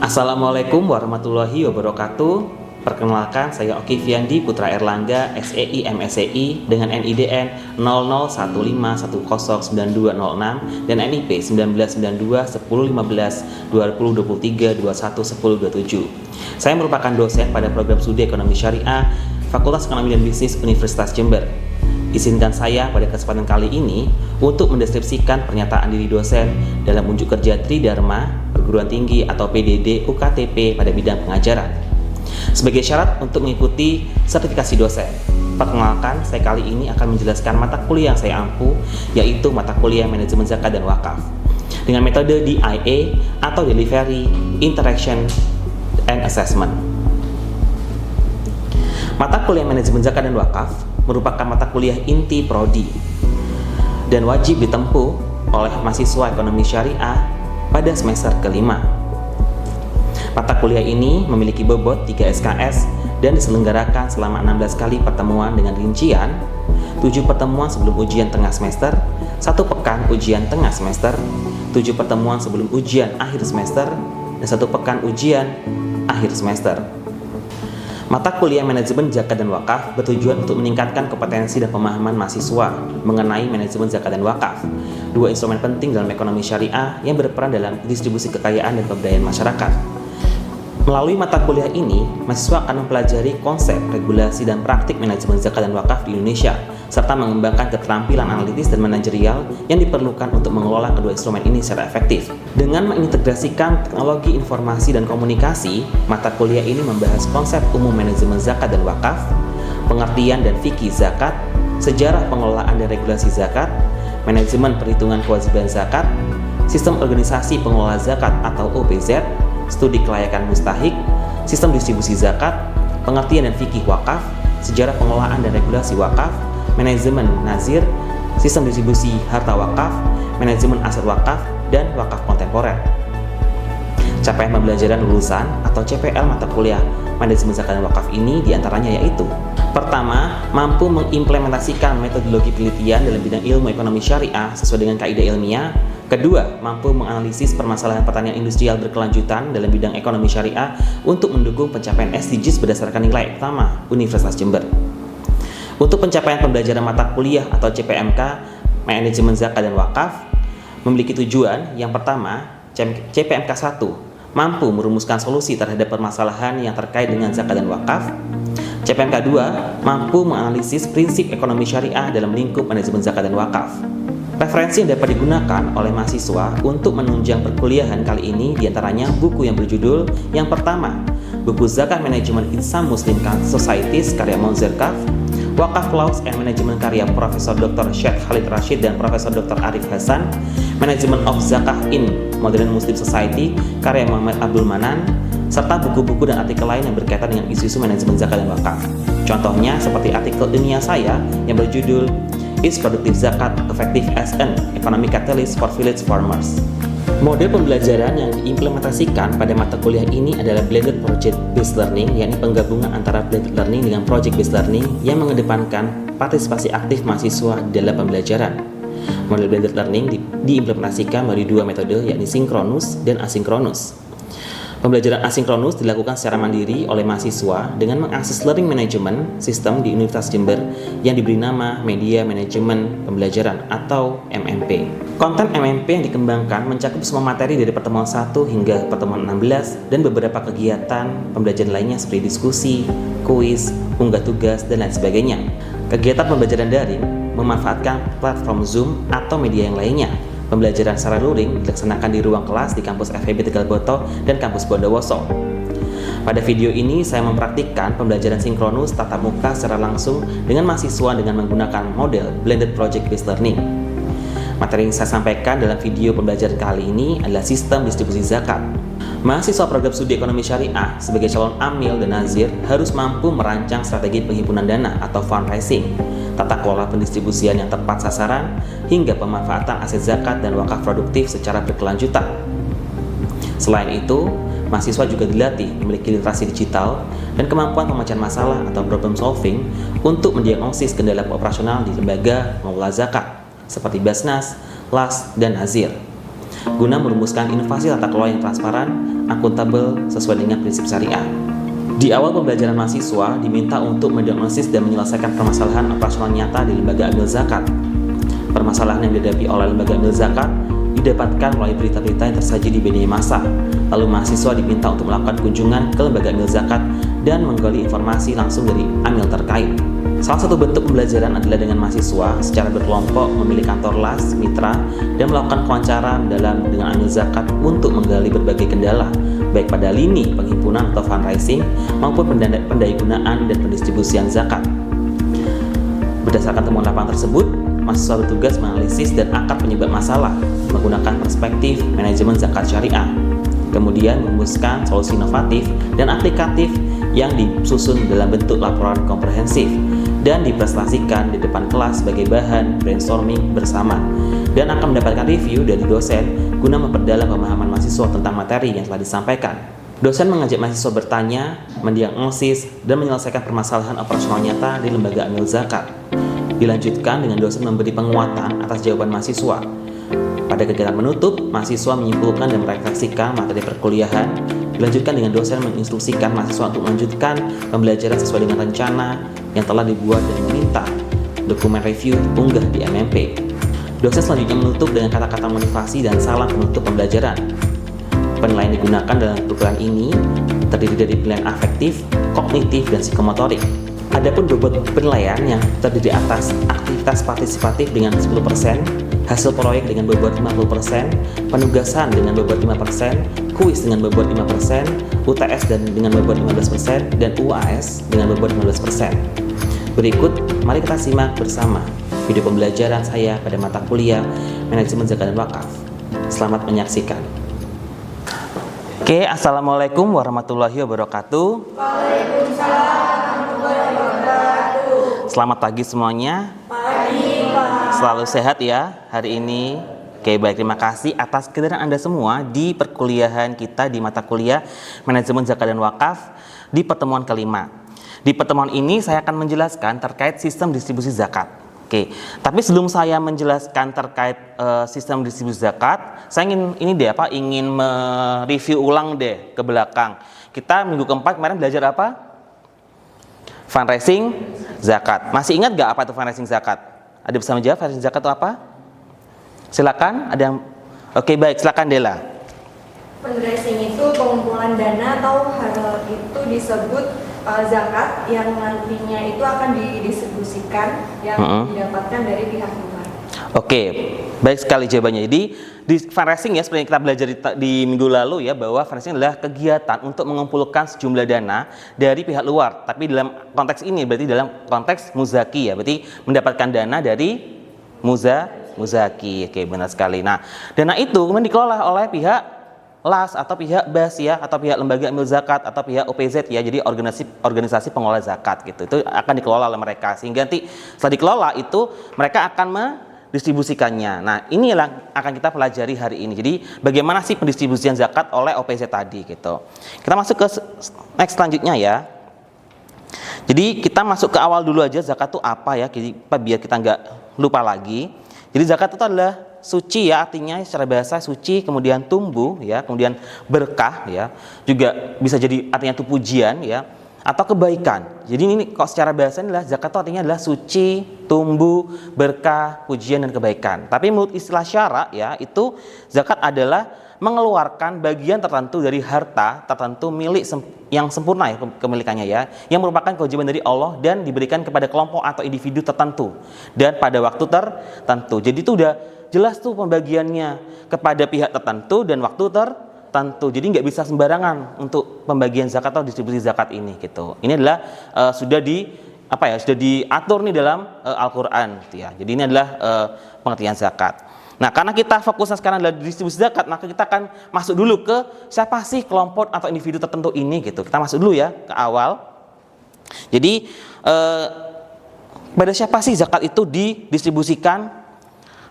Assalamualaikum warahmatullahi wabarakatuh. Perkenalkan, saya Oki Fiandi Putra Erlangga, SEI MSEI dengan NIDN 0015109206 dan NIP 199210152023211027. Saya merupakan dosen pada program studi Ekonomi Syariah Fakultas Ekonomi dan Bisnis Universitas Jember. Izinkan saya pada kesempatan kali ini untuk mendeskripsikan pernyataan diri dosen dalam unjuk kerja Tridharma Perguruan Tinggi atau PDD UKTP pada bidang pengajaran. Sebagai syarat untuk mengikuti sertifikasi dosen, perkenalkan, saya kali ini akan menjelaskan mata kuliah yang saya ampu, yaitu mata kuliah Manajemen Zakat dan Wakaf dengan metode DIA atau Delivery, Interaction, and Assessment. Mata kuliah Manajemen Zakat dan Wakaf merupakan mata kuliah inti prodi dan wajib ditempuh oleh mahasiswa ekonomi syariah pada semester kelima. Mata kuliah ini memiliki bobot 3 SKS dan diselenggarakan selama 16 kali pertemuan dengan rincian 7 pertemuan sebelum ujian tengah semester, 1 pekan ujian tengah semester, 7 pertemuan sebelum ujian akhir semester, dan 1 pekan ujian akhir semester. Mata kuliah Manajemen Zakat dan Wakaf bertujuan untuk meningkatkan kompetensi dan pemahaman mahasiswa mengenai manajemen zakat dan wakaf, dua instrumen penting dalam ekonomi syariah yang berperan dalam distribusi kekayaan dan pemberdayaan masyarakat. Melalui mata kuliah ini, mahasiswa akan mempelajari konsep, regulasi, dan praktik manajemen zakat dan wakaf di Indonesia, serta mengembangkan keterampilan analitis dan manajerial yang diperlukan untuk mengelola kedua instrumen ini secara efektif. Dengan mengintegrasikan teknologi informasi dan komunikasi, mata kuliah ini membahas konsep umum manajemen zakat dan wakaf, pengertian dan fikih zakat, sejarah pengelolaan dan regulasi zakat, manajemen perhitungan kewajiban zakat, sistem organisasi pengelola zakat atau OPZ, studi kelayakan mustahik, sistem distribusi zakat, pengertian dan fikih wakaf, sejarah pengelolaan dan regulasi wakaf, manajemen nazir, sistem distribusi harta wakaf, manajemen aset wakaf, dan wakaf kontemporer. Capaian pembelajaran lulusan atau CPL mata kuliah manajemen zakat dan wakaf ini diantaranya yaitu: pertama, mampu mengimplementasikan metodologi penelitian dalam bidang ilmu ekonomi syariah sesuai dengan kaidah ilmiah. Kedua, mampu menganalisis permasalahan pertanian industrial berkelanjutan dalam bidang ekonomi syariah untuk mendukung pencapaian SDGs berdasarkan nilai utama Universitas Jember. Untuk pencapaian pembelajaran mata kuliah atau CPMK Manajemen Zakat dan Wakaf memiliki tujuan yang pertama, CPMK 1 mampu merumuskan solusi terhadap permasalahan yang terkait dengan zakat dan wakaf. CPMK 2 mampu menganalisis prinsip ekonomi syariah dalam lingkup manajemen zakat dan wakaf. Referensi yang dapat digunakan oleh mahasiswa untuk menunjang perkuliahan kali ini diantaranya buku yang berjudul yang pertama, buku Zakat Management in Some Muslim Societies karya Monzerkaf, Wakaf Laws and Management karya Profesor Dr. Syekh Khalid Rashid dan Profesor Dr. Arif Hasan, Management of Zakah in Modern Muslim Society karya Muhammad Abdul Manan, serta buku-buku dan artikel lain yang berkaitan dengan isu-isu manajemen zakat dan wakaf. Contohnya seperti artikel ilmiah saya yang berjudul Is Productive Zakat Effective as an Economic Catalyst for Village Farmers? Model pembelajaran yang diimplementasikan pada mata kuliah ini adalah Blended Project Based Learning, yakni penggabungan antara blended learning dengan project based learning yang mengedepankan partisipasi aktif mahasiswa dalam pembelajaran. Model blended learning diimplementasikan melalui dua metode, yakni sinkronus dan asinkronus. Pembelajaran asinkronus dilakukan secara mandiri oleh mahasiswa dengan mengakses Learning Management System di Universitas Jember yang diberi nama Media Manajemen Pembelajaran atau MMP. Konten MMP yang dikembangkan mencakup semua materi dari pertemuan 1 hingga pertemuan 16 dan beberapa kegiatan pembelajaran lainnya seperti diskusi, kuis, unggah tugas, dan lain sebagainya. Kegiatan pembelajaran daring memanfaatkan platform Zoom atau media yang lainnya. Pembelajaran secara luring dilaksanakan di ruang kelas di kampus FEB Tegal Boto dan kampus Bondowoso. Pada video ini saya mempraktikkan pembelajaran sinkronus tatap muka secara langsung dengan mahasiswa dengan menggunakan model Blended Project Based Learning. Materi yang saya sampaikan dalam video pembelajaran kali ini adalah sistem distribusi zakat. Mahasiswa program studi ekonomi syariah sebagai calon amil dan nazir harus mampu merancang strategi penghimpunan dana atau fundraising, tata kelola pendistribusian yang tepat sasaran, hingga pemanfaatan aset zakat dan wakaf produktif secara berkelanjutan. Selain itu, mahasiswa juga dilatih memiliki literasi digital dan kemampuan pemecahan masalah atau problem solving untuk mendiagnosis kendala operasional di lembaga pengelola zakat seperti Basnas, LAS, dan Nazir. guna merumuskan inovasi tata kelola yang transparan, akuntabel, sesuai dengan prinsip syariah. Di awal pembelajaran mahasiswa diminta untuk mendiagnosis dan menyelesaikan permasalahan operasional nyata di lembaga amil zakat. Permasalahan yang dihadapi oleh lembaga amil zakat didapatkan melalui berita-berita yang tersaji di media massa. Lalu mahasiswa diminta untuk melakukan kunjungan ke lembaga amil zakat dan menggali informasi langsung dari amil terkait. Salah satu bentuk pembelajaran adalah dengan mahasiswa secara berkelompok memilih kantor las, mitra, dan melakukan wawancara mendalam dengan amil zakat untuk menggali berbagai kendala, baik pada lini penghimpunan atau fundraising maupun pendayagunaan dan pendistribusian zakat. Berdasarkan temuan lapangan tersebut, mahasiswa bertugas menganalisis dan akar penyebab masalah menggunakan perspektif manajemen zakat syariah, kemudian merumuskan solusi inovatif dan aplikatif yang disusun dalam bentuk laporan komprehensif dan dipresentasikan di depan kelas sebagai bahan brainstorming bersama, dan akan mendapatkan review dari dosen guna memperdalam pemahaman mahasiswa tentang materi yang telah disampaikan. Dosen mengajak mahasiswa bertanya, mendiagnosis, dan menyelesaikan permasalahan operasional nyata di lembaga amil zakat. Dilanjutkan dengan dosen memberi penguatan atas jawaban mahasiswa. Pada kegiatan menutup, mahasiswa menyimpulkan dan merefleksikan materi perkuliahan. Dilanjutkan dengan dosen menginstruksikan mahasiswa untuk melanjutkan pembelajaran sesuai dengan rencana yang telah dibuat dan meminta dokumen review unggah di MMP. Dosen selanjutnya menutup dengan kata-kata motivasi dan salam penutup pembelajaran. Penilaian digunakan dalam program ini terdiri dari penilaian afektif, kognitif, dan psikomotorik. Adapun bobot penilaian yang terdiri atas aktivitas partisipatif dengan 10%, hasil proyek dengan bobot 50%, penugasan dengan bobot 5%, kuis dengan bobot 5%, UTS dan dengan bobot 15%, dan UAS dengan bobot 15%. Berikut, mari kita simak bersama video pembelajaran saya pada mata kuliah Manajemen Zakat dan Wakaf. Selamat menyaksikan. Oke, Assalamualaikum warahmatullahi wabarakatuh. Waalaikumsalam warahmatullahi wabarakatuh. Selamat pagi semuanya. Pagi, Pak. Selalu sehat ya hari ini. Oke, baik, terima kasih atas kehadiran Anda semua di perkuliahan kita di mata kuliah Manajemen Zakat dan Wakaf di pertemuan kelima. Di pertemuan ini saya akan menjelaskan terkait sistem distribusi zakat. Oke, tapi sebelum saya menjelaskan terkait sistem distribusi zakat, saya ingin mereview ulang deh ke belakang. Kita minggu keempat kemarin belajar apa? Fundraising zakat. Masih ingat gak apa itu fundraising zakat? Ada bisa menjawab fundraising zakat itu apa? Silakan, ada yang oke, baik, silakan Dela. Fundraising itu pengumpulan dana atau hal itu disebut zakat yang nantinya itu akan didistribusikan yang didapatkan dari pihak luar. Oke, baik sekali jawabannya. Jadi di fundraising ya, seperti yang kita belajar di minggu lalu ya, bahwa fundraising adalah kegiatan untuk mengumpulkan sejumlah dana dari pihak luar. Tapi dalam konteks ini berarti dalam konteks muzaki ya, berarti mendapatkan dana dari muzaki. Oke, benar sekali. Nah, dana itu kemudian dikelola oleh pihak LAS atau pihak BAS ya, atau pihak lembaga amil zakat atau pihak OPZ ya, jadi organisasi pengelola zakat gitu. Itu akan dikelola oleh mereka, sehingga nanti setelah dikelola itu mereka akan mendistribusikannya. Nah, ini yang akan kita pelajari hari ini. Jadi bagaimana sih pendistribusian zakat oleh OPZ tadi gitu. Kita masuk ke next selanjutnya ya. Jadi kita masuk ke awal dulu aja, zakat itu apa ya, biar kita nggak lupa lagi. Jadi zakat itu adalah suci ya, artinya secara bahasa suci, kemudian tumbuh ya, kemudian berkah ya, juga bisa jadi artinya itu pujian ya, atau kebaikan. Jadi ini kok secara bahasa adalah zakat itu artinya adalah suci, tumbuh, berkah, pujian, dan kebaikan. Tapi menurut istilah syara ya, itu zakat adalah mengeluarkan bagian tertentu dari harta tertentu milik yang sempurna ya, kemilikannya ya, yang merupakan kewajiban dari Allah dan diberikan kepada kelompok atau individu tertentu dan pada waktu tertentu. Jadi itu udah jelas tuh pembagiannya kepada pihak tertentu dan waktu tertentu. Jadi nggak bisa sembarangan untuk pembagian zakat atau distribusi zakat ini gitu. Ini adalah sudah diatur nih dalam Al-Qur'an gitu ya. Jadi ini adalah pengertian zakat. Nah, karena kita fokusnya sekarang adalah distribusi zakat, maka kita akan masuk dulu ke siapa sih kelompok atau individu tertentu ini gitu. Kita masuk dulu ya ke awal. Jadi pada siapa sih zakat itu didistribusikan?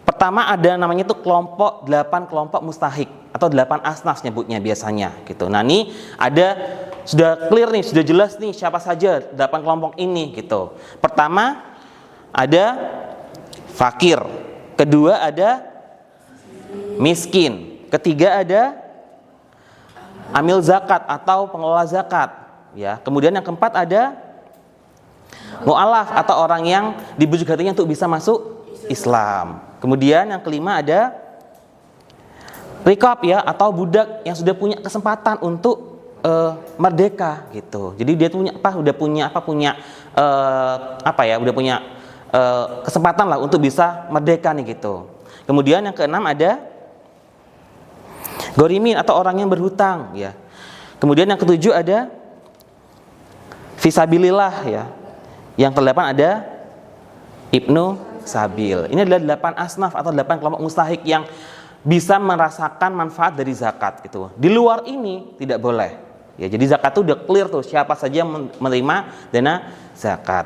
Pertama ada namanya itu 8 kelompok mustahik atau 8 asnaf nyebutnya biasanya gitu. Nah, ini ada sudah clear nih, sudah jelas nih siapa saja 8 kelompok ini gitu. Pertama ada fakir, kedua ada miskin, Ketiga ada amil zakat atau pengelola zakat, ya. Kemudian yang keempat ada mu'alaf atau orang yang dibujuk hatinya untuk bisa masuk Islam. Kemudian yang kelima ada riqab, ya, atau budak yang sudah punya kesempatan untuk merdeka gitu. Jadi dia tuh udah punya kesempatan lah untuk bisa merdeka nih gitu. Kemudian yang keenam ada gorimin atau orang yang berhutang, ya. Kemudian yang ketujuh ada fisabilillah, ya. Yang kedelapan ada ibnu sabil. Ini adalah 8 asnaf atau 8 kelompok mustahik yang bisa merasakan manfaat dari zakat gitu. Di luar ini tidak boleh. Ya, jadi zakat itu udah clear tuh siapa saja yang menerima dana zakat.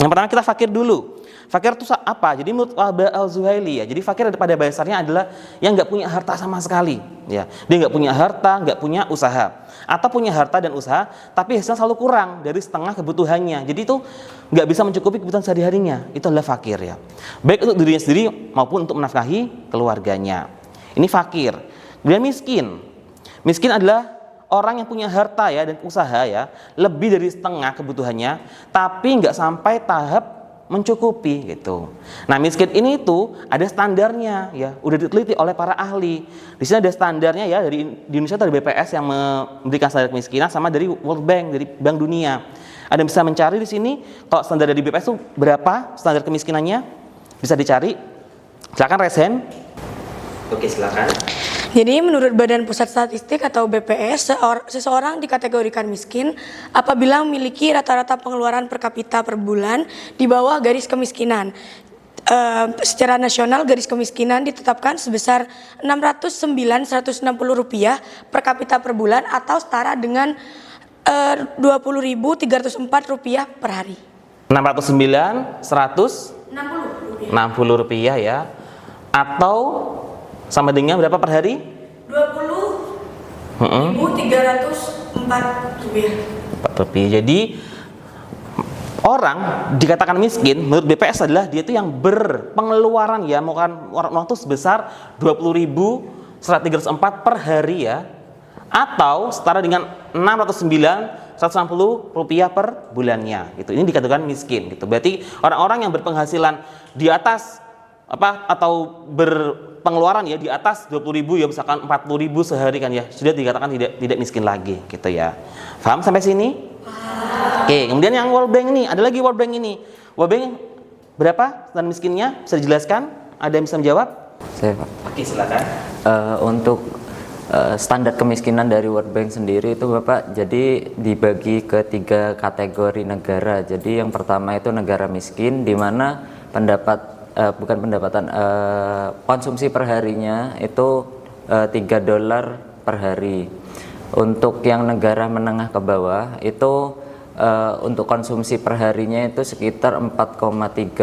Yang pertama kita fakir dulu. Fakir itu apa? Jadi menurut Al-Zuhaili, ya, jadi fakir pada dasarnya adalah yang nggak punya harta sama sekali. Ya, dia nggak punya harta, nggak punya usaha, atau punya harta dan usaha, tapi hasilnya selalu kurang dari setengah kebutuhannya. Jadi itu nggak bisa mencukupi kebutuhan sehari-harinya. Itu adalah fakir, ya. Baik untuk dirinya sendiri maupun untuk menafkahi keluarganya. Ini fakir. Kemudian miskin. Miskin adalah orang yang punya harta, ya, dan usaha, ya, lebih dari setengah kebutuhannya, tapi nggak sampai tahap mencukupi gitu. Nah, miskin ini itu ada standarnya, ya, udah diteliti oleh para ahli. Di sini ada standarnya, ya, di Indonesia ada BPS yang memberikan standar kemiskinan, sama dari World Bank, dari Bank Dunia. Ada yang bisa mencari di sini kalau standar dari BPS itu berapa standar kemiskinannya, bisa dicari. Silakan Resen. Oke, silakan. Jadi menurut Badan Pusat Statistik atau BPS, seseorang dikategorikan miskin apabila memiliki rata-rata pengeluaran per kapita per bulan di bawah garis kemiskinan. Secara nasional garis kemiskinan ditetapkan sebesar Rp609.160 per kapita per bulan atau setara dengan Rp20.304 per hari. 609.160 rupiah, ya, atau sama dengan berapa per hari? 20.304 rupiah. Jadi orang dikatakan miskin menurut BPS adalah dia itu yang berpengeluaran, ya, bukan orang itu sebesar 20.304 per hari, ya, atau setara dengan 609.160 rupiah per bulannya gitu. Ini dikatakan miskin gitu. Berarti orang-orang yang berpenghasilan di atas atau berpengeluaran, ya, di atas 20.000, ya, misalkan 40.000 sehari kan, ya, sudah dikatakan tidak miskin lagi gitu, ya. Paham sampai sini? Oke, kemudian yang World Bank ini, ada lagi World Bank ini. World Bank berapa standar miskinnya? Bisa dijelaskan? Ada yang bisa menjawab? Saya, Pak. Oke, silakan. Untuk standar kemiskinan dari World Bank sendiri itu, Bapak, jadi dibagi ke 3 kategori negara. Jadi yang pertama itu negara miskin, di mana konsumsi perharinya itu $3 per hari. Untuk yang negara menengah ke bawah itu untuk konsumsi perharinya itu sekitar $4,2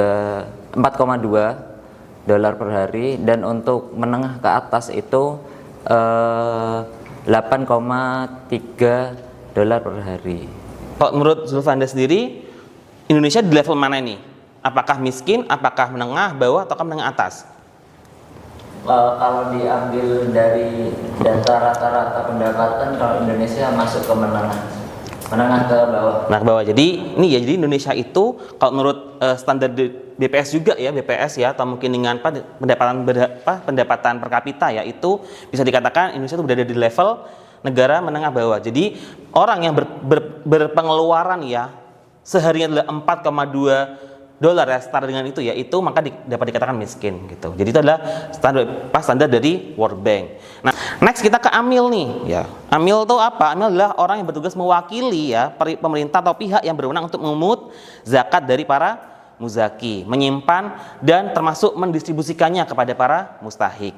per hari, dan untuk menengah ke atas itu $8,3 per hari. Kalau menurut Zulfanda sendiri, Indonesia di level mana ini? Apakah miskin, apakah menengah, bawah, atau menengah atas? Kalau diambil dari data rata-rata pendapatan, kalau Indonesia masuk ke menengah ke bawah. Menengah ke bawah. Jadi ini, ya, jadi Indonesia itu kalau menurut standar BPS juga, ya, BPS, ya, atau mungkin dengan pendapatan per kapita, ya, itu bisa dikatakan Indonesia itu berada di level negara menengah bawah. Jadi orang yang berpengeluaran, ya, seharinya adalah $4,2, ya, setara dengan itu, ya, itu maka dapat dikatakan miskin gitu. Jadi itu adalah standar dari World Bank. Nah, next kita ke amil nih, ya. Amil itu apa? Amil adalah orang yang bertugas mewakili, ya, pemerintah atau pihak yang berwenang untuk memungut zakat dari para muzaki, menyimpan dan termasuk mendistribusikannya kepada para mustahik.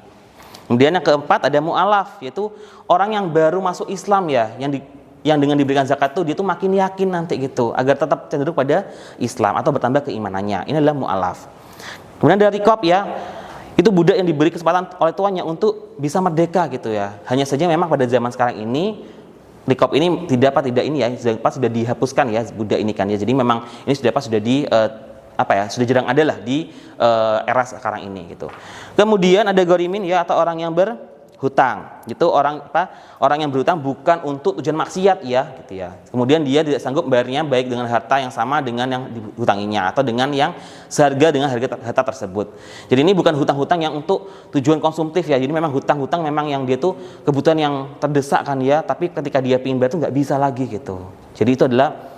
Kemudian yang keempat ada mu'alaf, yaitu orang yang baru masuk Islam, ya, yang dengan diberikan zakat itu dia tuh makin yakin nanti gitu agar tetap cenderung pada Islam atau bertambah keimanannya. Ini adalah mu'alaf. Kemudian dari riqab, ya, itu budak yang diberi kesempatan oleh tuannya untuk bisa merdeka gitu, ya. Hanya saja memang pada zaman sekarang ini riqab ini tidak ini, ya, sudah dihapuskan, ya, budak ini kan, ya. Jadi memang ini sudah sudah jarang ada lah di era sekarang ini gitu. Kemudian ada gorimin, ya, atau orang yang hutang. Itu orang yang berhutang bukan untuk tujuan maksiat ya, gitu ya. Kemudian dia tidak sanggup bayarnya baik dengan harta yang sama dengan yang dihutanginya atau dengan yang seharga dengan harta tersebut. Jadi ini bukan hutang-hutang yang untuk tujuan konsumtif ya. Jadi memang hutang-hutang memang yang dia tuh kebutuhan yang terdesak kan ya, tapi ketika dia pingin bayar itu nggak bisa lagi gitu. Jadi itu adalah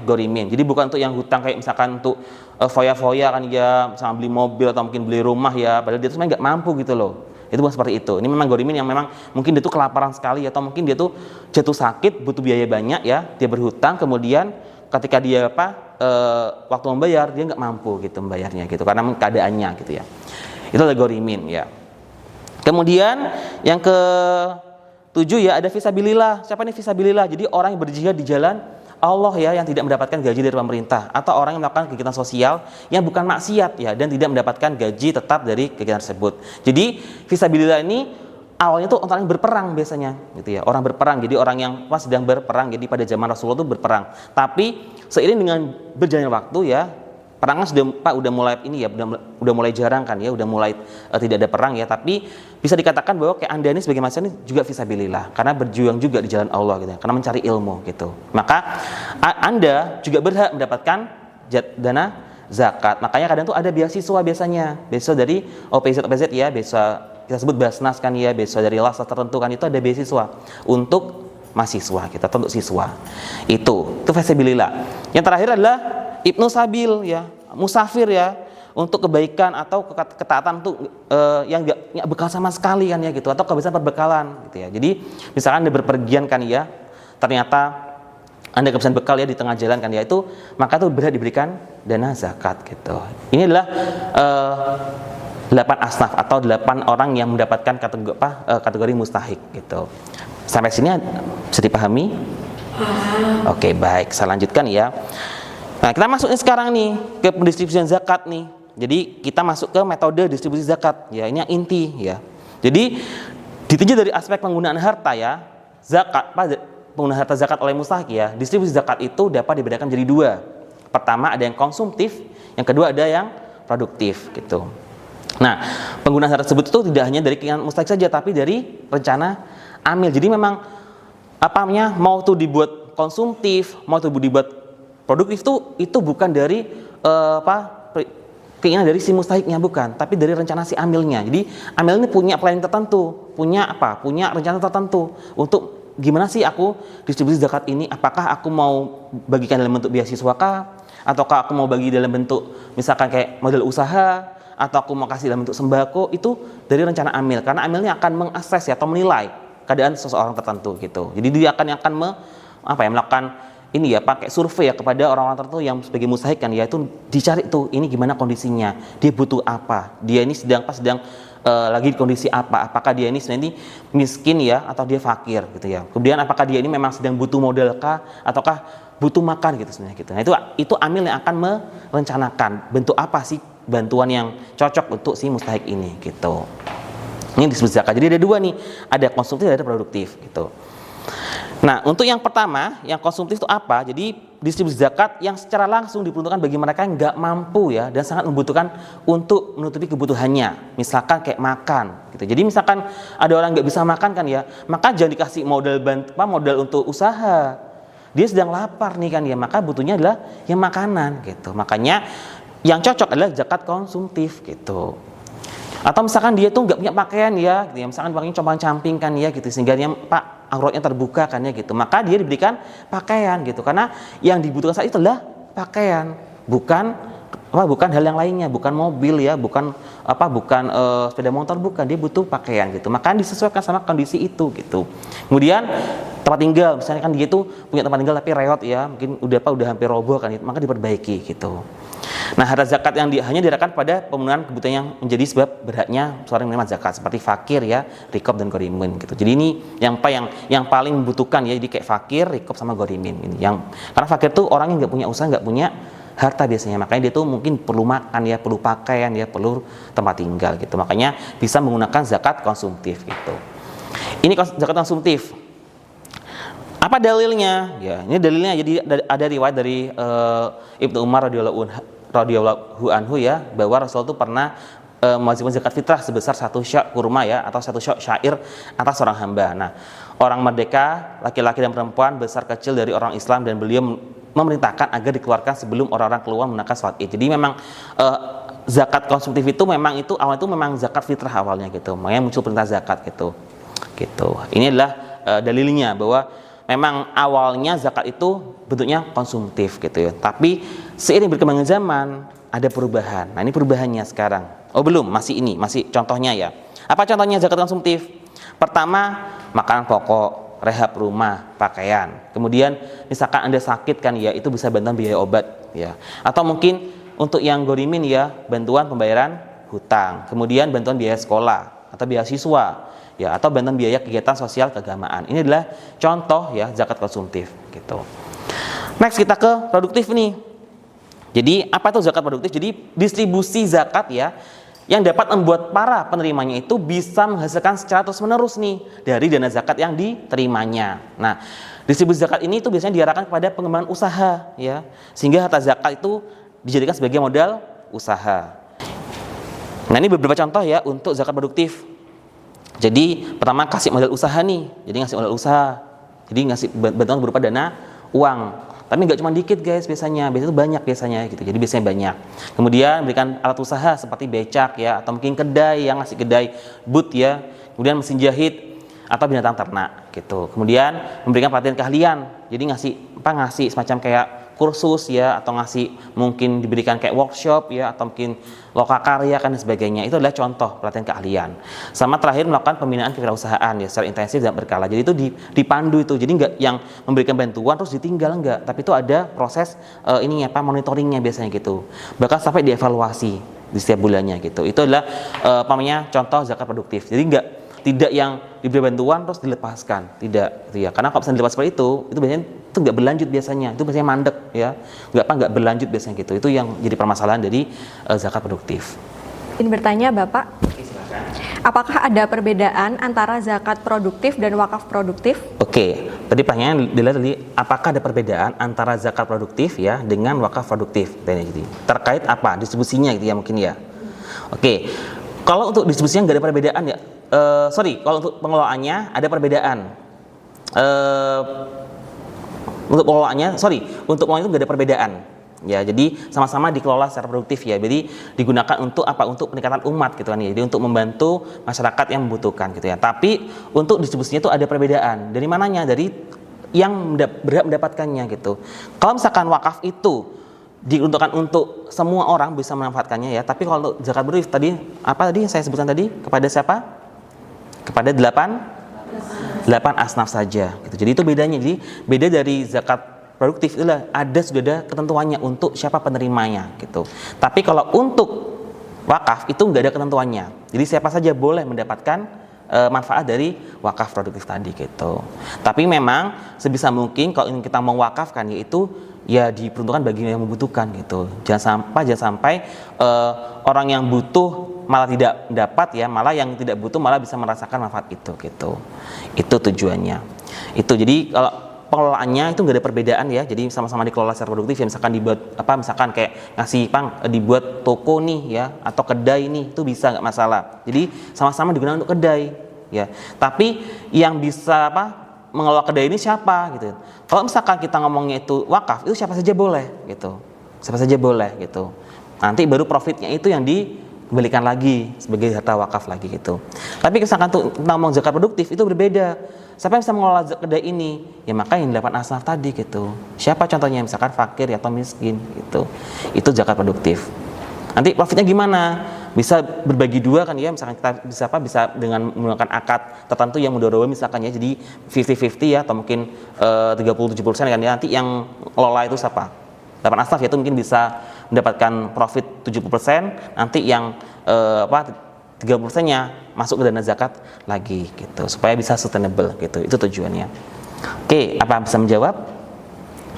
gorimin. Jadi bukan untuk yang hutang kayak misalkan untuk foya-foya kan ya, misalnya beli mobil atau mungkin beli rumah ya, padahal dia tuh sebenarnya nggak mampu gitu loh. Itu bukan seperti itu. Ini memang gorimin yang memang mungkin dia tuh kelaparan sekali atau mungkin dia tuh jatuh sakit, butuh biaya banyak ya, dia berhutang, kemudian ketika dia waktu membayar dia nggak mampu gitu membayarnya gitu karena keadaannya gitu ya. Itu adalah gorimin ya. Kemudian yang ke-7 ya ada fisabilillah. Siapa nih fisabilillah? Jadi orang yang berjihad di jalan Allah ya, yang tidak mendapatkan gaji dari pemerintah, atau orang yang melakukan kegiatan sosial yang bukan maksiat ya dan tidak mendapatkan gaji tetap dari kegiatan tersebut. Jadi fisabilillah ini awalnya tuh orang yang berperang biasanya gitu ya, orang berperang. Jadi orang yang sedang berperang, jadi pada zaman Rasulullah itu berperang. Tapi seiring dengan berjalannya waktu ya, perangnya udah mulai ini ya, udah mulai jarang kan ya, udah mulai tidak ada perang ya. Tapi bisa dikatakan bahwa kayak Anda ini sebagai mahasiswa ini juga fisabilillah karena berjuang juga di jalan Allah gitu ya, karena mencari ilmu gitu. Maka Anda juga berhak mendapatkan dana zakat. Makanya kadang tuh ada beasiswa biasanya, beasiswa dari OPZ ya, beasiswa kita sebut Basnas kan ya, beasiswa dari lasas tertentu kan, itu ada beasiswa untuk mahasiswa kita, untuk siswa. Itu fisabilillah. Yang terakhir adalah Ibnu Sabil ya, musafir ya, untuk kebaikan atau ketaatan untuk yang nggak bekal sama sekali kan ya gitu, atau kebiasaan perbekalan gitu ya. Jadi misalkan Anda berpergian kan ya, ternyata Anda kebiasaan bekal ya di tengah jalan kan ya, itu maka itu berhak diberikan dana zakat gitu. Ini adalah 8 asnaf atau 8 orang yang mendapatkan kategori mustahik gitu. Sampai sini bisa dipahami? Oke, baik, saya lanjutkan ya. Nah, kita masuknya sekarang nih ke pendistribusian zakat nih. Jadi kita masuk ke metode distribusi zakat ya, ini yang inti ya. Jadi ditinjau dari aspek penggunaan harta ya, penggunaan harta zakat oleh mustahik ya, distribusi zakat itu dapat dibedakan menjadi 2. Pertama ada yang konsumtif, yang kedua ada yang produktif gitu. Nah, penggunaan harta tersebut itu tidak hanya dari keinginan mustahik saja, tapi dari rencana amil. Jadi memang mau tuh dibuat konsumtif, mau tuh dibuat produktif itu bukan dari keinginan dari si mustahiknya, bukan, tapi dari rencana si amilnya. Jadi amil ini punya planning tertentu, punya rencana tertentu untuk gimana sih aku distribusi zakat ini, apakah aku mau bagikan dalam bentuk beasiswa kah, ataukah aku mau bagi dalam bentuk misalkan kayak model usaha, atau aku mau kasih dalam bentuk sembako. Itu dari rencana amil, karena amilnya akan mengakses ya, atau menilai keadaan seseorang tertentu gitu. Jadi dia akan melakukan ini ya, pakai survei ya kepada orang-orang tertentu yang sebagai mustahik kan ya, itu dicari tuh ini gimana kondisinya, dia butuh apa, dia ini sedang lagi di kondisi apa, apakah dia ini sebenarnya miskin ya atau dia fakir gitu ya. Kemudian apakah dia ini memang sedang butuh modal kah ataukah butuh makan gitu sebenarnya gitu. Nah, itu amil yang akan merencanakan bentuk apa sih bantuan yang cocok untuk si mustahik ini gitu. Ini disebut zakat. Jadi ada 2 nih, ada konsumtif dan ada produktif gitu. Nah, untuk yang pertama, yang konsumtif itu apa? Jadi distribusi zakat yang secara langsung diperuntukkan bagi mereka yang nggak mampu ya, dan sangat membutuhkan untuk menutupi kebutuhannya. Misalkan kayak makan gitu. Jadi misalkan ada orang nggak bisa makan kan ya, maka jangan dikasih modal untuk usaha. Dia sedang lapar nih kan ya, maka butuhnya adalah yang makanan gitu. Makanya yang cocok adalah zakat konsumtif gitu. Atau misalkan dia tuh nggak punya pakaian ya, gitu ya, misalkan pakainya compang-camping kan ya gitu, sehingga dia auratnya terbuka kan ya gitu, maka dia diberikan pakaian gitu, karena yang dibutuhkan saat itu adalah pakaian, bukan hal yang lainnya, bukan mobil ya, bukan sepeda motor, bukan, dia butuh pakaian gitu, maka disesuaikan sama kondisi itu gitu. Kemudian tempat tinggal, misalnya kan dia itu punya tempat tinggal tapi reot ya, mungkin udah hampir roboh kan, maka diperbaiki gitu. Nah, harta zakat yang hanya diarahkan pada pemenuhan kebutuhan yang menjadi sebab berhaknya seorang menerima zakat, seperti fakir ya, rikob dan gorimin gitu. Jadi ini yang paling membutuhkan ya, jadi kayak fakir, rikob sama gorimin ini. Karena fakir tuh orang yang nggak punya usaha, nggak punya harta biasanya, makanya dia tuh mungkin perlu makan ya, perlu pakaian ya, perlu tempat tinggal gitu. Makanya bisa menggunakan zakat konsumtif gitu. Ini zakat konsumtif. Apa dalilnya? Ya, ini dalilnya jadi ada riwayat dari Ibnu Umar radhiyallahu anhu ya, bahwa Rasul itu pernah mewajibkan zakat fitrah sebesar 1 syak kurma ya, atau 1 syak syair atas seorang hamba. Nah, orang merdeka, laki-laki dan perempuan, besar kecil dari orang Islam, dan beliau memerintahkan agar dikeluarkan sebelum orang-orang keluar menunaikan sholat Id. Jadi memang zakat konsumtif itu memang itu awalnya itu memang zakat fitrah awalnya gitu. Makanya muncul perintah zakat gitu. Gitu. Ini adalah dalilnya bahwa memang awalnya zakat itu bentuknya konsumtif gitu ya. Tapi seiring berkembangnya zaman ada perubahan. Nah, ini perubahannya sekarang. Oh, belum, masih contohnya ya. Apa contohnya zakat konsumtif? Pertama, makanan pokok, rehab rumah, pakaian. Kemudian misalkan Anda sakit kan ya, itu bisa bantuan biaya obat ya. Atau mungkin untuk yang gorimin ya, bantuan pembayaran hutang. Kemudian bantuan biaya sekolah atau beasiswa ya, atau bantuan biaya kegiatan sosial keagamaan. Ini adalah contoh ya zakat konsumtif gitu. Next kita ke produktif nih. Jadi apa itu zakat produktif? Jadi distribusi zakat ya yang dapat membuat para penerimanya itu bisa menghasilkan secara terus-menerus nih dari dana zakat yang diterimanya. Nah, distribusi zakat ini itu biasanya diarahkan kepada pengembangan usaha ya, sehingga harta zakat itu dijadikan sebagai modal usaha. Nah, ini beberapa contoh ya untuk zakat produktif. Jadi pertama kasih modal usaha nih, jadi ngasih modal usaha, jadi ngasih bantuan berupa dana uang. Tapi nggak cuma dikit guys, biasanya itu banyak biasanya gitu. Jadi biasanya banyak. Kemudian berikan alat usaha seperti becak ya, atau mungkin kedai, yang ngasih kedai boot ya. Kemudian mesin jahit atau binatang ternak gitu. Kemudian memberikan pelatihan keahlian. Jadi ngasih semacam kayak kursus ya, atau ngasih mungkin diberikan kayak workshop ya, atau mungkin lokakarya kan dan sebagainya. Itu adalah contoh pelatihan keahlian. Sama terakhir melakukan pembinaan kewirausahaan ya secara intensif dan berkala. Jadi itu dipandu itu. Jadi enggak yang memberikan bantuan terus ditinggal, enggak, tapi itu ada proses monitoringnya biasanya gitu. Bahkan sampai dievaluasi di setiap bulannya gitu. Itu adalah contoh zakat produktif. Jadi tidak yang diberi bantuan terus dilepaskan, tidak gitu ya. Karena kalau misalnya dilepas seperti itu biasanya itu nggak berlanjut biasanya, itu biasanya mandek ya, nggak berlanjut biasanya gitu. Itu yang jadi permasalahan dari zakat produktif. Ingin bertanya Bapak, Silakan. apakah ada perbedaan antara zakat produktif dan wakaf produktif? Oke, tadi pertanyaan tadi apakah ada perbedaan antara zakat produktif ya dengan wakaf produktif? Jadi terkait apa distribusinya gitu ya mungkin ya. Oke, kalau untuk distribusinya nggak ada perbedaan ya. Kalau untuk pengelolaannya ada perbedaan. Untuk pengelolaannya itu nggak ada perbedaan. Ya, jadi sama-sama dikelola secara produktif ya. Jadi digunakan untuk apa? Untuk peningkatan umat gitu kan ya. Jadi untuk membantu masyarakat yang membutuhkan gitu ya. Tapi untuk distribusinya itu ada perbedaan. Dari mananya? Dari yang berhak mendapatkannya gitu. Kalau misalkan wakaf itu diuntukkan untuk semua orang bisa memanfaatkannya ya. Tapi kalau untuk zakat produktif tadi yang saya sebutkan tadi kepada siapa? Kepada 8 asnaf saja gitu. Jadi itu bedanya. Jadi beda dari zakat produktif itulah sudah ada ketentuannya untuk siapa penerimanya gitu. Tapi kalau untuk wakaf itu nggak ada ketentuannya. Jadi siapa saja boleh mendapatkan manfaat dari wakaf produktif tadi gitu. Tapi memang sebisa mungkin kalau kita mau wakafkan yaitu ya diperuntukkan bagi yang membutuhkan gitu. Jangan sampai orang yang butuh malah tidak dapat ya, malah yang tidak butuh malah bisa merasakan manfaat itu gitu. Itu tujuannya. Itu jadi kalau pengelolaannya itu nggak ada perbedaan ya. Jadi sama-sama dikelola secara produktif ya. Misalkan dibuat misalkan kayak dibuat toko nih ya, atau kedai nih, itu bisa nggak masalah. Jadi sama-sama digunakan untuk kedai ya. Tapi yang bisa mengelola kedai ini siapa gitu. Kalau misalkan kita ngomongnya itu wakaf, itu siapa saja boleh gitu. Siapa saja boleh gitu. Nanti baru profitnya itu yang dikembalikan lagi sebagai harta wakaf lagi gitu. Tapi misalkan kita ngomong zakat produktif itu berbeda. Siapa yang bisa mengelola kedai ini? Ya maka yang 8 asnaf tadi gitu. Siapa contohnya? Misalkan fakir atau miskin gitu. Itu zakat produktif. Nanti profitnya gimana? Bisa berbagi dua kan ya, misalkan kita bisa dengan menggunakan akad tertentu yang mudharabah misalkan ya, jadi 50-50 ya, atau mungkin 30-70% kan ya. Nanti yang ngelola itu siapa? 8 asnaf ya, itu mungkin bisa mendapatkan profit 70%, nanti yang 30%-nya masuk ke dana zakat lagi gitu, supaya bisa sustainable gitu. Itu tujuannya. Oke, apa bisa menjawab?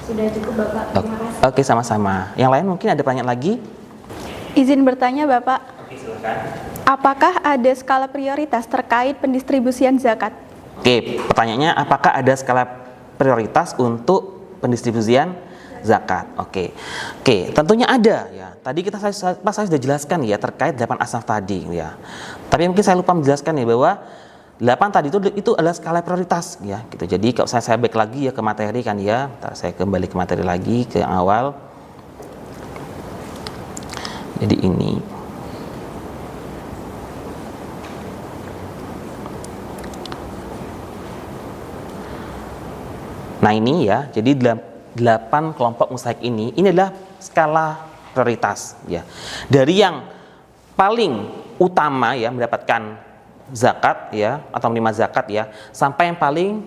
Sudah cukup Bapak, terima kasih. Oke, sama-sama. Yang lain mungkin ada pertanyaan lagi? Izin bertanya Bapak, Oke, silakan. apakah ada skala prioritas terkait pendistribusian zakat? Oke, pertanyaannya apakah ada skala prioritas untuk pendistribusian zakat. Oke, tentunya ada ya. Tadi saya sudah jelaskan ya terkait 8 asnaf tadi ya. Tapi mungkin saya lupa menjelaskan ya bahwa 8 tadi itu adalah skala prioritas ya gitu. Jadi kalau saya back lagi ya ke materi kan ya. Ntar saya kembali ke materi lagi ke yang awal. Jadi ini. Nah ini ya, jadi 8 kelompok mustahik ini adalah skala prioritas ya. Dari yang paling utama ya mendapatkan zakat ya atau menerima zakat ya, sampai yang paling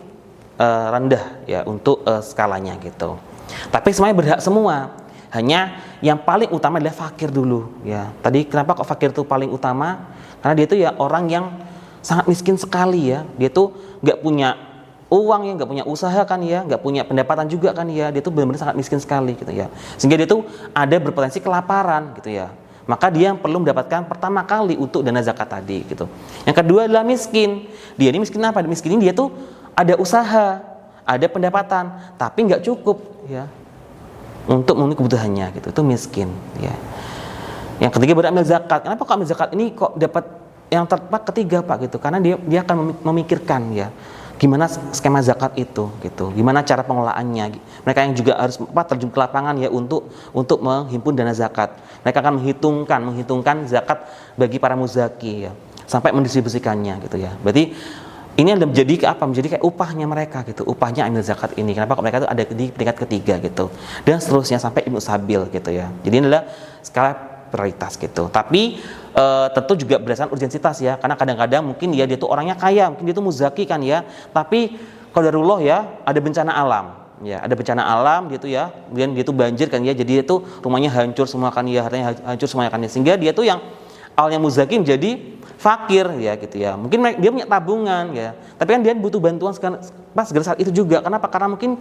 rendah ya untuk skalanya gitu. Tapi semuanya berhak semua. Hanya yang paling utama adalah fakir dulu ya. Tadi kenapa kok fakir itu paling utama? Karena dia itu ya orang yang sangat miskin sekali ya. Dia tuh nggak punya uang ya, nggak punya usaha kan ya, nggak punya pendapatan juga kan ya, dia tuh benar-benar sangat miskin sekali gitu ya, sehingga dia tuh ada berpotensi kelaparan gitu ya, maka dia perlu mendapatkan pertama kali untuk dana zakat tadi gitu. Yang kedua adalah miskin. Dia ini miskin apa? Miskin ini dia tuh ada usaha, ada pendapatan, tapi nggak cukup ya untuk memenuhi kebutuhannya gitu, itu miskin ya. Yang ketiga berambil zakat. Kenapa kok ambil zakat ini kok dapat yang tepat ketiga Pak gitu? Karena dia akan memikirkan ya gimana skema zakat itu gitu, gimana cara pengelolaannya. Mereka yang juga harus terjun ke lapangan ya untuk menghimpun dana zakat. Mereka akan menghitungkan zakat bagi para muzaki ya, sampai mendistribusikannya gitu ya. Berarti ini adalah menjadi kayak upahnya mereka gitu, upahnya amil zakat ini. Kenapa mereka itu ada di peringkat ketiga gitu, dan seterusnya sampai Ibnu Sabil gitu ya. Jadi ini adalah skala prioritas gitu. Tapi tentu juga berdasarkan urgensitas ya, karena kadang-kadang mungkin ya dia tuh orangnya kaya, mungkin dia tuh muzaki kan ya, tapi qadarullah ya ada bencana alam ya, ada bencana alam dia tuh ya, kemudian dia tuh banjir kan ya, jadi dia tuh rumahnya hancur semua kan ya, hartanya hancur semuanya kan ya, sehingga dia tuh yang awalnya muzaki menjadi fakir ya gitu ya. Mungkin dia punya tabungan ya, tapi kan dia butuh bantuan segera saat itu juga. Kenapa? Karena mungkin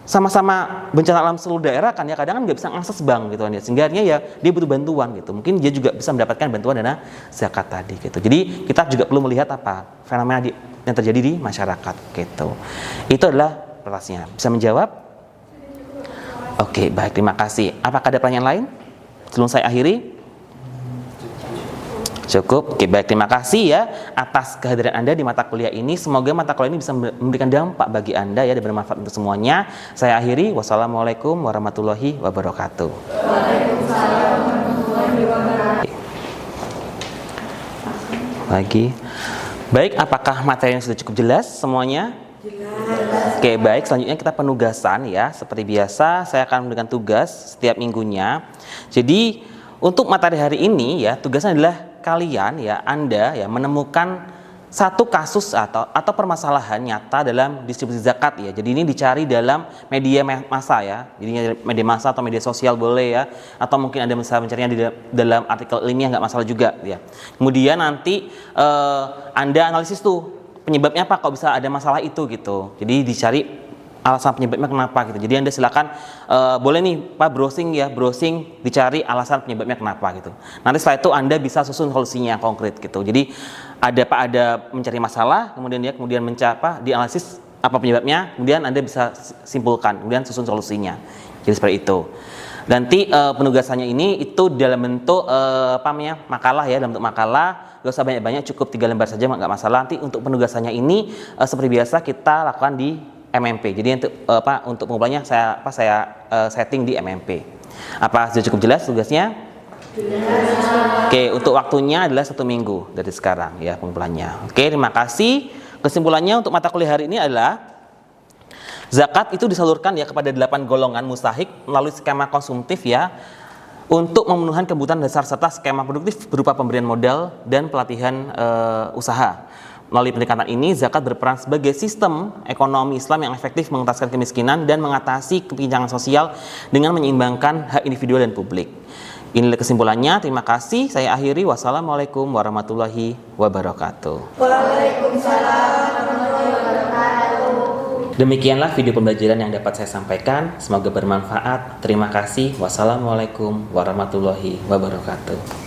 sama-sama bencana alam seluruh daerah kan ya, kadang kan nggak bisa akses bank gitu kan ya, sehingga ya dia butuh bantuan gitu. Mungkin dia juga bisa mendapatkan bantuan dana zakat tadi gitu. Jadi kita juga perlu melihat apa fenomena yang terjadi di masyarakat gitu. Itu adalah prioritasnya. Bisa menjawab? Oke, baik, terima kasih. Apakah ada pertanyaan lain sebelum saya akhiri? Cukup. Oke, baik, terima kasih ya atas kehadiran Anda di mata kuliah ini. Semoga mata kuliah ini bisa memberikan dampak bagi Anda ya, dan bermanfaat untuk semuanya. Saya akhiri. Wassalamualaikum warahmatullahi wabarakatuh. Waalaikumsalam warahmatullahi wabarakatuh. Lagi. Baik, apakah materi yang sudah cukup jelas semuanya? Jelas. Oke, baik, selanjutnya kita penugasan ya. Seperti biasa, saya akan memberikan tugas setiap minggunya. Jadi, untuk materi hari ini ya, tugasnya adalah kalian ya, Anda ya menemukan satu kasus atau permasalahan nyata dalam distribusi zakat ya. Jadi ini dicari dalam media massa ya. Jadi media massa atau media sosial boleh ya, atau mungkin Anda bisa mencarinya di dalam artikel ilmiah, nggak masalah juga ya. Kemudian nanti Anda analisis tuh penyebabnya apa kok bisa ada masalah itu gitu. Jadi dicari alasan penyebabnya kenapa gitu. Jadi Anda silakan boleh nih Pak browsing dicari alasan penyebabnya kenapa gitu. Nanti setelah itu Anda bisa susun solusinya yang konkret gitu. Jadi ada mencari masalah, kemudian dianalisis apa penyebabnya, kemudian Anda bisa simpulkan, kemudian susun solusinya. Jadi seperti itu. Nanti penugasannya ini itu dalam bentuk makalah ya, dalam bentuk makalah. Gak usah banyak-banyak, cukup 3 lembar saja nggak masalah. Nanti untuk penugasannya ini seperti biasa kita lakukan di MMP. Jadi untuk pengumpulannya saya setting di MMP. Apa sudah cukup jelas tugasnya? Jelas. Oke, untuk waktunya adalah 1 minggu dari sekarang ya pengumpulannya. Oke, terima kasih. Kesimpulannya untuk mata kuliah hari ini adalah zakat itu disalurkan ya kepada 8 golongan mustahik melalui skema konsumtif ya, untuk memenuhi kebutuhan dasar serta skema produktif berupa pemberian modal dan pelatihan usaha. Melalui pendekatan ini, zakat berperan sebagai sistem ekonomi Islam yang efektif mengentaskan kemiskinan dan mengatasi kesenjangan sosial dengan menyeimbangkan hak individu dan publik. Inilah kesimpulannya. Terima kasih. Saya akhiri. Wassalamualaikum warahmatullahi wabarakatuh. Waalaikumsalam warahmatullahi wabarakatuh. Demikianlah video pembelajaran yang dapat saya sampaikan. Semoga bermanfaat. Terima kasih. Wassalamualaikum warahmatullahi wabarakatuh.